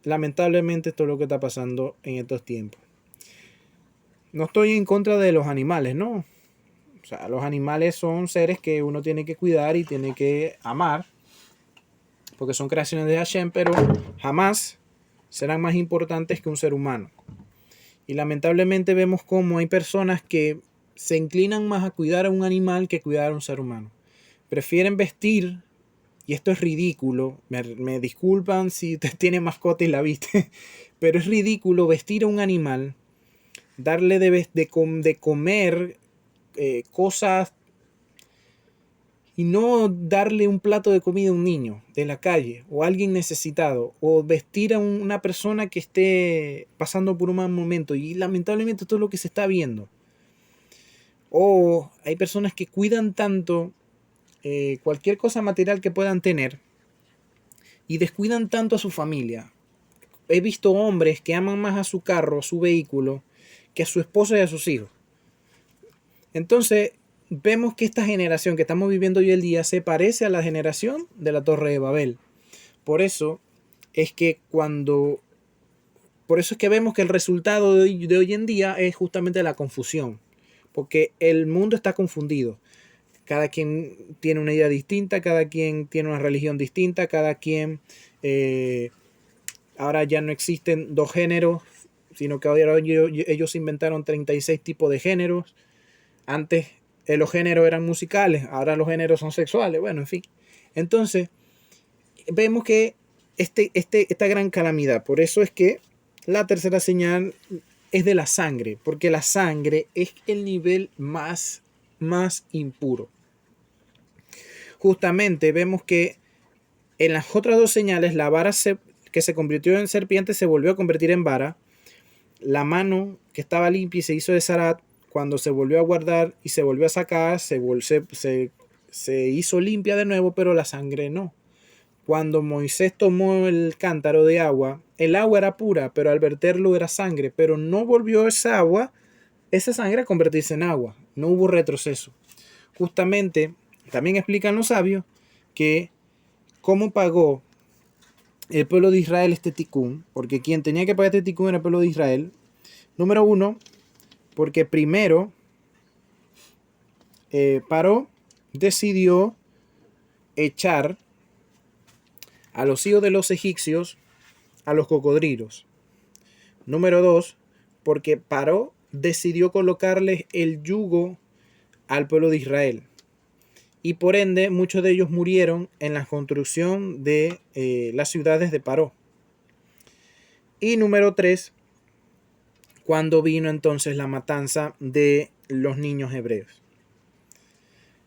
lamentablemente esto es lo que está pasando en estos tiempos. No estoy en contra de los animales, no. O sea, los animales son seres que uno tiene que cuidar y tiene que amar, porque son creaciones de Hashem, pero jamás serán más importantes que un ser humano. Y lamentablemente vemos cómo hay personas que se inclinan más a cuidar a un animal que cuidar a un ser humano. Prefieren vestir, y esto es ridículo, me disculpan si te tiene mascota y la viste, pero es ridículo vestir a un animal, darle de comer cosas y no darle un plato de comida a un niño de la calle o a alguien necesitado, o vestir a una persona que esté pasando por un mal momento, y lamentablemente esto es lo que se está viendo. O hay personas que cuidan tanto cualquier cosa material que puedan tener y descuidan tanto a su familia. He visto hombres que aman más a su carro, a su vehículo, que a su esposa y a sus hijos. Entonces, vemos que esta generación que estamos viviendo hoy en día se parece a la generación de la Torre de Babel. Por eso es que vemos que el resultado de hoy en día es justamente la confusión, porque el mundo está confundido. Cada quien tiene una idea distinta, cada quien tiene una religión distinta, cada quien... ahora ya no existen 2 géneros, sino que ahora ellos inventaron 36 tipos de géneros. Antes los géneros eran musicales, ahora los géneros son sexuales. Bueno, en fin. Entonces, vemos que esta gran calamidad, por eso es que la tercera señal es de la sangre, porque la sangre es el nivel más impuro. Justamente vemos que En las otras dos señales, la vara que se convirtió en serpiente se volvió a convertir en vara. La mano que estaba limpia y se hizo de zarat, cuando se volvió a guardar y se volvió a sacar, se hizo limpia de nuevo, pero la sangre no. Cuando Moisés tomó el cántaro de agua, el agua era pura, pero al verterlo era sangre, pero no volvió esa sangre a convertirse en agua. No hubo retroceso. Justamente, también explican los sabios que cómo pagó el pueblo de Israel este ticún, porque quien tenía que pagar este ticún era el pueblo de Israel. Número uno, porque primero Paró decidió echar a los hijos de los egipcios a los cocodrilos. Número dos, porque Paró decidió colocarles el yugo al pueblo de Israel. Y por ende, muchos de ellos murieron en la construcción de las ciudades de Paró. Y número 3, cuando vino entonces la matanza de los niños hebreos.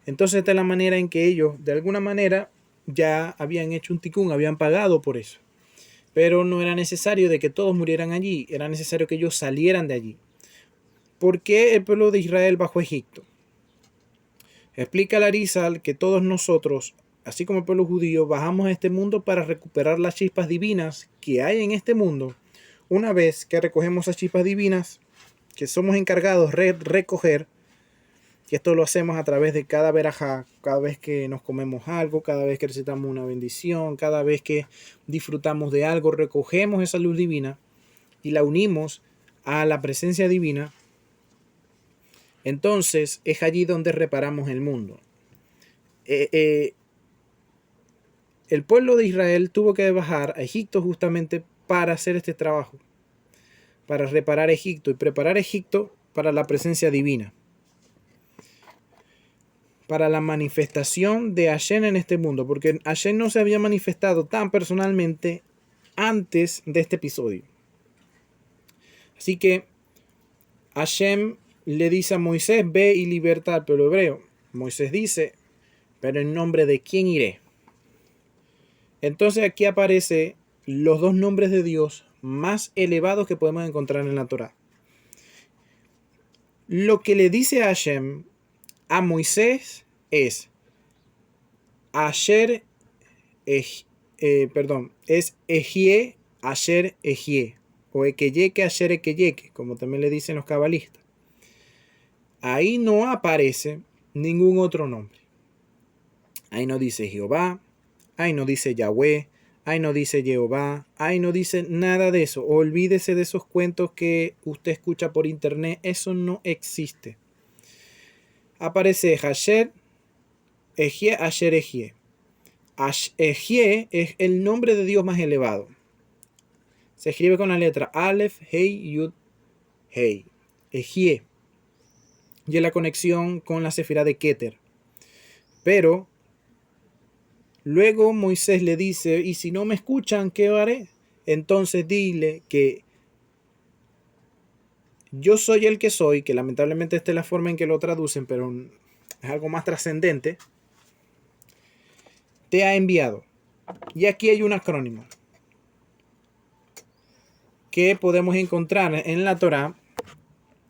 Entonces, esta es la manera en que ellos, de alguna manera, ya habían hecho un ticún, habían pagado por eso. Pero no era necesario de que todos murieran allí, era necesario que ellos salieran de allí. ¿Por qué el pueblo de Israel bajó a Egipto? Explica Larizal que todos nosotros, así como el pueblo judío, bajamos a este mundo para recuperar las chispas divinas que hay en este mundo. Una vez que recogemos las chispas divinas, que somos encargados de recoger, que esto lo hacemos a través de cada verajá, cada vez que nos comemos algo, cada vez que recitamos una bendición, cada vez que disfrutamos de algo, recogemos esa luz divina y la unimos a la presencia divina. Entonces es allí donde reparamos el mundo. El pueblo de Israel tuvo que bajar a Egipto justamente para hacer este trabajo, para reparar Egipto y preparar Egipto para la presencia divina, para la manifestación de Hashem en este mundo, porque Hashem no se había manifestado tan personalmente antes de este episodio. Así que Hashem le dice a Moisés, ve y liberta al pueblo hebreo. Moisés dice, pero en nombre de quién iré. Entonces aquí aparecen los dos nombres de Dios más elevados que podemos encontrar en la Torá. Lo que le dice a Hashem a Moisés es Asher, es Ejie, Asher, Ejie, o Ekeyeke, Asher, Ekeyeke, como también le dicen los cabalistas. Ahí no aparece ningún otro nombre. Ahí no dice Jehová, ahí no dice Yahweh, ahí no dice Jehová, ahí no dice nada de eso. Olvídese de esos cuentos que usted escucha por internet, eso no existe. Aparece Hasher, Ejie, Asher, Ejie. Ejie es el nombre de Dios más elevado. Se escribe con la letra Aleph, Hei, Yud, Hei. Ejie. Y es la conexión con la sefirá de Keter. Pero luego Moisés le dice, y si no me escuchan, ¿qué haré? Entonces dile que yo soy el que soy, que lamentablemente esta es la forma en que lo traducen, pero es algo más trascendente, te ha enviado. Y aquí hay un acrónimo que podemos encontrar en la Torá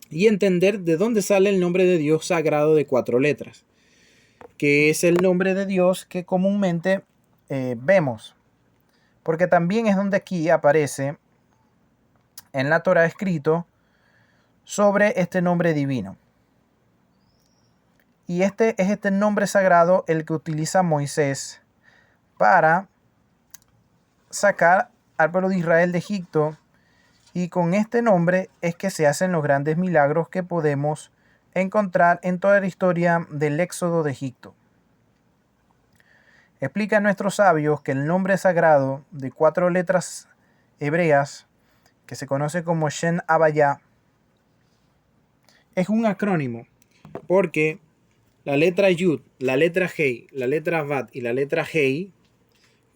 y entender de dónde sale el nombre de Dios sagrado de 4 letras, que es el nombre de Dios que comúnmente vemos, porque también es donde aquí aparece en la Torá escrito sobre este nombre divino. Y este es este nombre sagrado el que utiliza Moisés para sacar al pueblo de Israel de Egipto, y con este nombre es que se hacen los grandes milagros que podemos encontrar en toda la historia del éxodo de Egipto. Explican nuestros sabios que el nombre sagrado de 4 letras hebreas, que se conoce como Shen Havaya, es un acrónimo, porque la letra Yud, la letra Hei, la letra Vat y la letra Hei,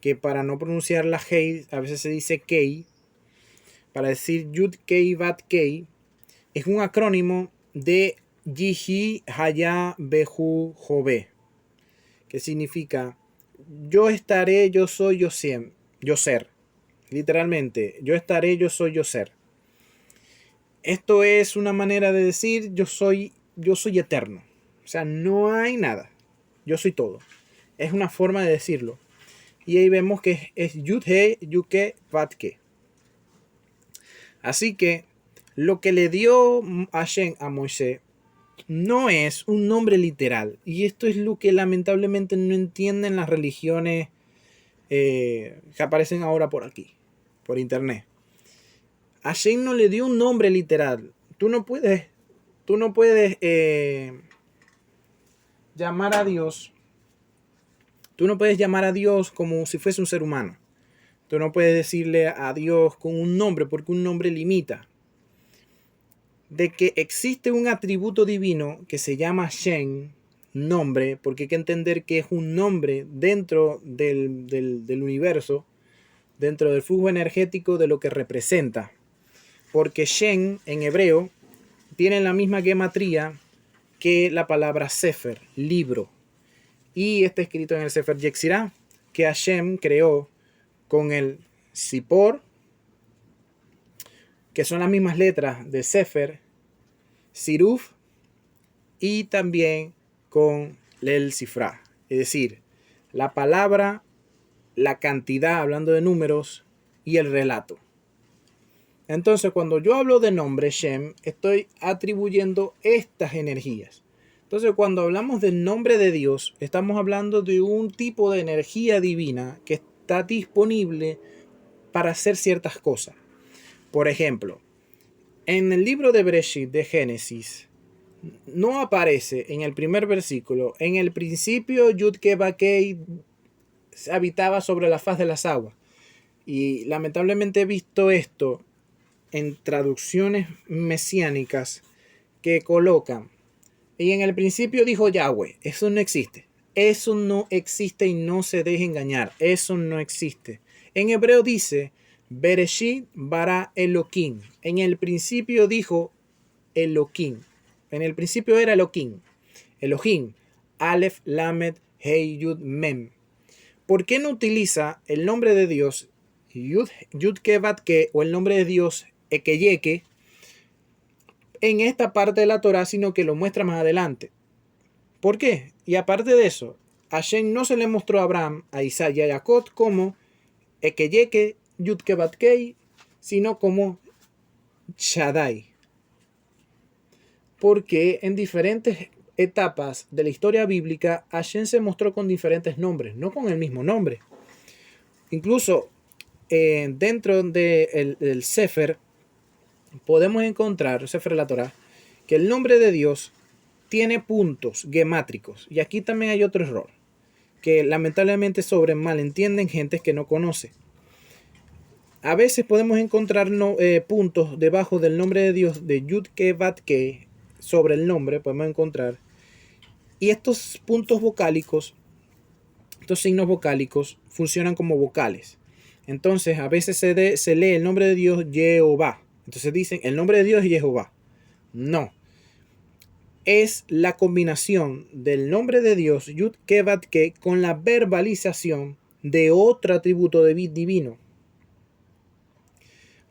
que para no pronunciar la Hei a veces se dice Kei, para decir Yud Kei Vat Kei, es un acrónimo de Yihi Haya Behu Jove, que significa yo estaré, yo soy, yo ser. Literalmente, yo estaré, yo soy, yo ser. Esto es una manera de decir yo soy eterno. O sea, no hay nada. Yo soy todo. Es una forma de decirlo. Y ahí vemos que es Yud-He, Yud-Ke, Vat-Ke. Así que lo que le dio Hashem a Moisés no es un nombre literal. Y esto es lo que lamentablemente no entienden las religiones que aparecen ahora por aquí, por internet. Hashem no le dio un nombre literal. Tú no puedes llamar a Dios. Tú no puedes llamar a Dios como si fuese un ser humano. Tú no puedes decirle a Dios con un nombre porque un nombre limita. De que existe un atributo divino que se llama Shem, nombre, porque hay que entender que es un nombre dentro del universo, dentro del flujo energético de lo que representa. Porque Shem en hebreo tiene la misma gematría que la palabra Sefer, libro. Y está escrito en el Sefer Yetzirah, que Hashem creó con el Sipor, que son las mismas letras de Sefer, Siruf, y también con el Sifra. Es decir, la palabra, la cantidad, hablando de números, y el relato. Entonces, cuando yo hablo de nombre Shem, estoy atribuyendo estas energías. Entonces, cuando hablamos del nombre de Dios, estamos hablando de un tipo de energía divina que está disponible para hacer ciertas cosas. Por ejemplo, en el libro de Bereshit, de Génesis, no aparece en el primer versículo, en el principio Yud-Ke-Vah-Ke habitaba sobre la faz de las aguas. Y lamentablemente he visto esto en traducciones mesiánicas que colocan: y en el principio dijo Yahweh. Eso no existe. Eso no existe y no se deje engañar. Eso no existe. En hebreo dice Bereshit bara Elohim. En el principio dijo Elohim. En el principio era Elohim. Elohim. Aleph, Lamed, Hei, Yud, Mem. ¿Por qué no utiliza el nombre de Dios Yud-Ke, Vat-Ke, o el nombre de Dios Ekeyeke en esta parte de la Torah, sino que lo muestra más adelante? ¿Por qué? Y aparte de eso, Hashem no se le mostró a Abraham, a Isaac y a Jacob como Ekeyeke, Yud-Ke, Vat-Ke, sino como Shaddai. Porque en diferentes etapas de la historia bíblica, Hashem se mostró con diferentes nombres, no con el mismo nombre. Incluso dentro del Sefer podemos encontrar, Sefer de la Torah, que el nombre de Dios tiene puntos gemátricos. Y aquí también hay otro error, que lamentablemente malentienden gente que no conoce. A veces podemos encontrar puntos debajo del nombre de Dios, de Yud-Ke, Vat-Ke, sobre el nombre podemos encontrar. Y estos puntos vocálicos, estos signos vocálicos, funcionan como vocales. Entonces, a veces se lee el nombre de Dios Jehová. Entonces dicen, el nombre de Dios es Jehová. No. Es la combinación del nombre de Dios, Yud-Ke, Vat-Ke, con la verbalización de otro atributo divino.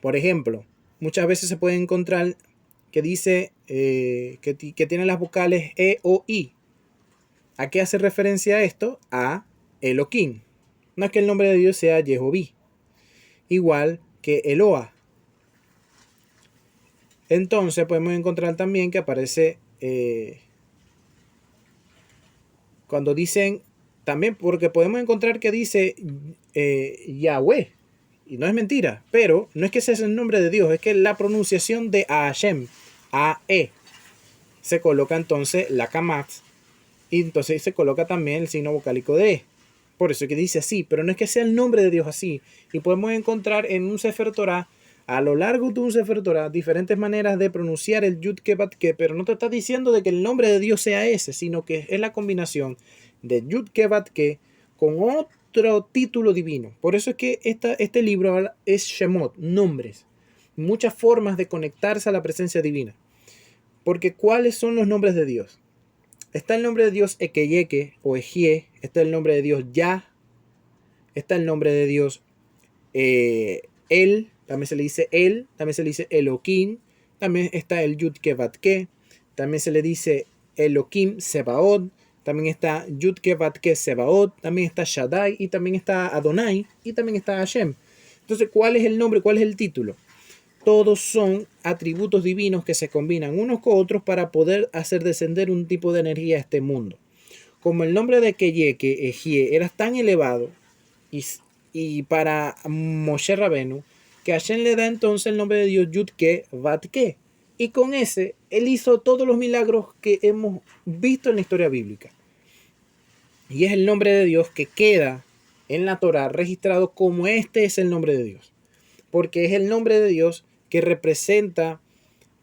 Por ejemplo, muchas veces se puede encontrar que dice que tiene las vocales E o I. ¿A qué hace referencia esto? A Elohim. No es que el nombre de Dios sea Yehoví. Igual que Eloah. Entonces podemos encontrar también que aparece cuando dicen, también porque podemos encontrar que dice Yahweh. Y no es mentira, pero no es que ese es el nombre de Dios, es que la pronunciación de Hashem, A-E, se coloca entonces la Kamat, y entonces se coloca también el signo vocálico de E. Por eso es que dice así, pero no es que sea el nombre de Dios así. Y podemos encontrar en un Sefer Torah, a lo largo de un Sefer Torah, diferentes maneras de pronunciar el Yud-Ke, Vat-Ke, pero no te está diciendo de que el nombre de Dios sea ese, sino que es la combinación de Yud-Ke, Vat-Ke con otro título divino. Por eso es que este libro es Shemot, nombres, muchas formas de conectarse a la presencia divina. Porque ¿cuáles son los nombres de Dios? Está el nombre de Dios Ekeyeke o Ejie, está el nombre de Dios Yah, está el nombre de Dios también se le dice también se le dice Elohim, también está el Yud-Ke Vav-Ke, también se le dice Elohim Sebaot, también está Yud-Ke Vav-Ke Sebaot, también está Shaddai, y también está Adonai, y también está Hashem. Entonces, ¿cuál es el nombre? ¿Cuál es el título? Todos son atributos divinos que se combinan unos con otros para poder hacer descender un tipo de energía a este mundo. Como el nombre de Keye, que Ejie, era tan elevado, y para Moshe Rabenu, que Hashem le da entonces el nombre de Dios Yud-Ke Vav-Ke. Y con ese, él hizo todos los milagros que hemos visto en la historia bíblica. Y es el nombre de Dios que queda en la Torah registrado como este es el nombre de Dios. Porque es el nombre de Dios que representa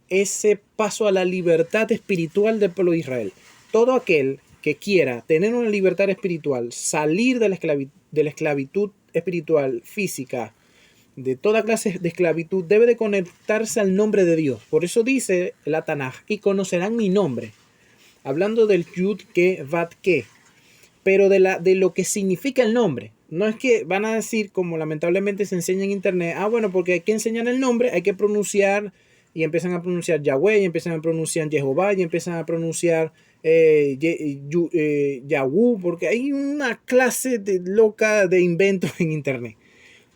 ese paso a la libertad espiritual del pueblo de Israel. Todo aquel que quiera tener una libertad espiritual, salir de la esclavitud espiritual, física, de toda clase de esclavitud, debe de conectarse al nombre de Dios. Por eso dice la Tanaj, y conocerán mi nombre. Hablando del Yud-Ke Vav-Ke, pero de lo que significa el nombre. No es que van a decir, como lamentablemente se enseña en internet, bueno, porque hay que enseñar el nombre, hay que pronunciar, y empiezan a pronunciar Yahweh, y empiezan a pronunciar Jehová, y empiezan a pronunciar Yahweh, porque hay una clase loca de inventos en internet.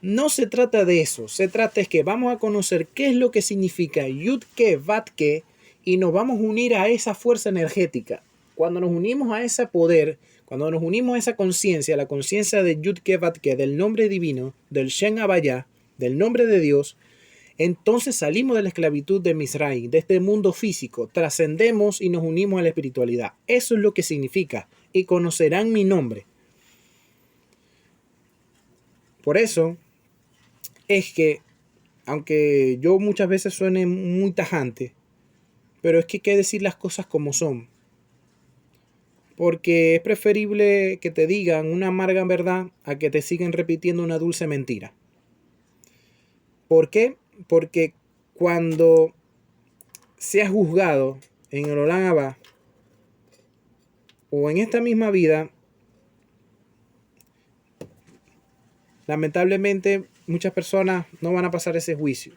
No se trata de eso, se trata es que vamos a conocer qué es lo que significa Yud-Ke Vav-Ke y nos vamos a unir a esa fuerza energética. Cuando nos unimos a ese poder, cuando nos unimos a esa conciencia, la conciencia de Yud-Ke Vav-Ke, del nombre divino, del Shem Havaya, del nombre de Dios, entonces salimos de la esclavitud de Misraim, de este mundo físico, trascendemos y nos unimos a la espiritualidad. Eso es lo que significa, y conocerán mi nombre. Por eso es que, aunque yo muchas veces suene muy tajante, pero es que hay que decir las cosas como son. Porque es preferible que te digan una amarga verdad a que te sigan repitiendo una dulce mentira. ¿Por qué? Porque cuando seas juzgado en el Olam Abba o en esta misma vida, lamentablemente muchas personas no van a pasar ese juicio.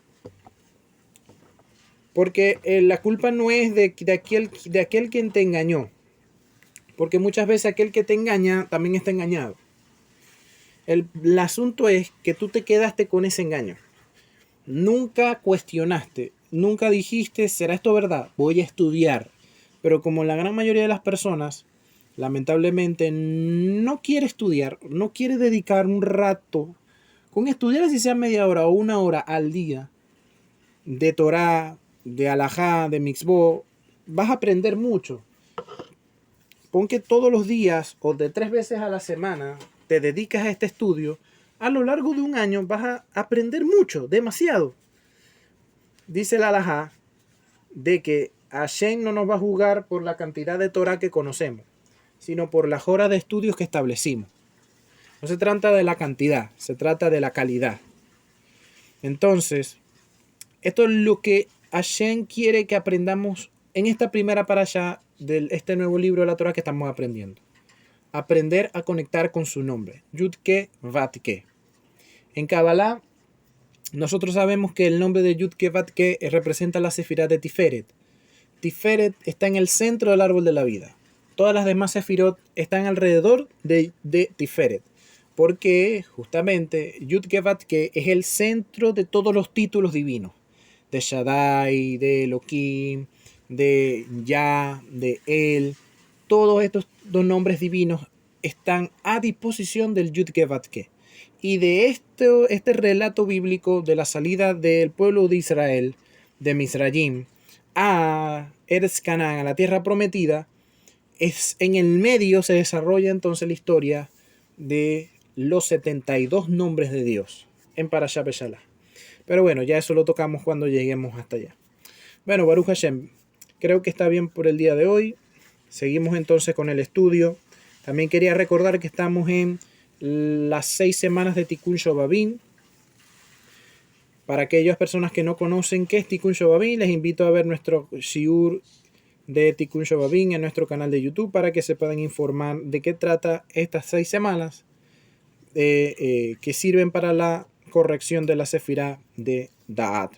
Porque la culpa no es de aquel quien te engañó. Porque muchas veces aquel que te engaña también está engañado. El asunto es que tú te quedaste con ese engaño. Nunca cuestionaste, nunca dijiste, ¿será esto verdad? Voy a estudiar. Pero como la gran mayoría de las personas, lamentablemente, no quiere estudiar, no quiere dedicar un rato, con estudiar así sea media hora o una hora al día, de Torah, de Alajá, de Mitzvot, vas a aprender mucho. Pon que todos los días o de 3 veces a la semana te dedicas a este estudio, a lo largo de un año vas a aprender mucho, demasiado. Dice el Alajá de que Hashem no nos va a juzgar por la cantidad de Torah que conocemos, sino por las horas de estudios que establecimos. No se trata de la cantidad, se trata de la calidad. Entonces, esto es lo que Hashem quiere que aprendamos en esta primera parashá de este nuevo libro de la Torah que estamos aprendiendo. Aprender a conectar con su nombre, Yud-Ke Vav-Ke. En Kabbalah, nosotros sabemos que el nombre de Yud-Ke Vav-Ke representa la sefirá de Tiferet. Tiferet está en el centro del árbol de la vida. Todas las demás sefirot están alrededor de Tiferet. Porque justamente Yud-Ke Vav-Ke es el centro de todos los títulos divinos. De Shaddai, de Elohim, de Yah, de El. Todos estos dos nombres divinos están a disposición del Yud-Ke Vav-Ke. Y de este relato bíblico de la salida del pueblo de Israel, de Misrayim, a Eretz Canaán, a la tierra prometida, en el medio se desarrolla entonces la historia de los 72 nombres de Dios en Parashá Beshalach. Pero bueno, ya eso lo tocamos cuando lleguemos hasta allá. Bueno, Baruch Hashem, creo que está bien por el día de hoy. Seguimos entonces con el estudio. También quería recordar que estamos en las 6 semanas de Tikkun Shobabim. Para aquellas personas que no conocen qué es Tikkun Shobabim, les invito a ver nuestro shiur de Tikkun Shobabim en nuestro canal de YouTube para que se puedan informar de qué trata estas 6 semanas que sirven para la corrección de la sefirá de Da'at.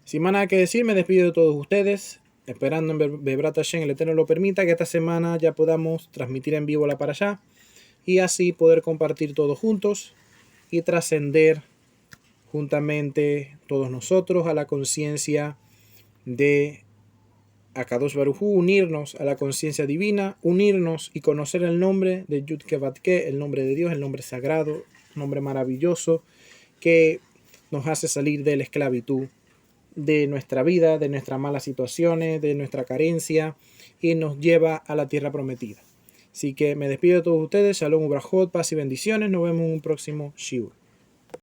Sin más nada que decir, me despido de todos ustedes, esperando en Bebrat Hashem, el Eterno lo permita, que esta semana ya podamos transmitir en vivo la parashá y así poder compartir todos juntos y trascender juntamente todos nosotros a la conciencia de Akadosh Baruj Hu, unirnos a la conciencia divina, unirnos y conocer el nombre de Yud-Ke Vat-Ke, el nombre de Dios, el nombre sagrado, nombre maravilloso que nos hace salir de la esclavitud de nuestra vida, de nuestras malas situaciones, de nuestra carencia y nos lleva a la tierra prometida. Así que me despido de todos ustedes, Shalom Ubrajot, paz y bendiciones, nos vemos en un próximo Shiur.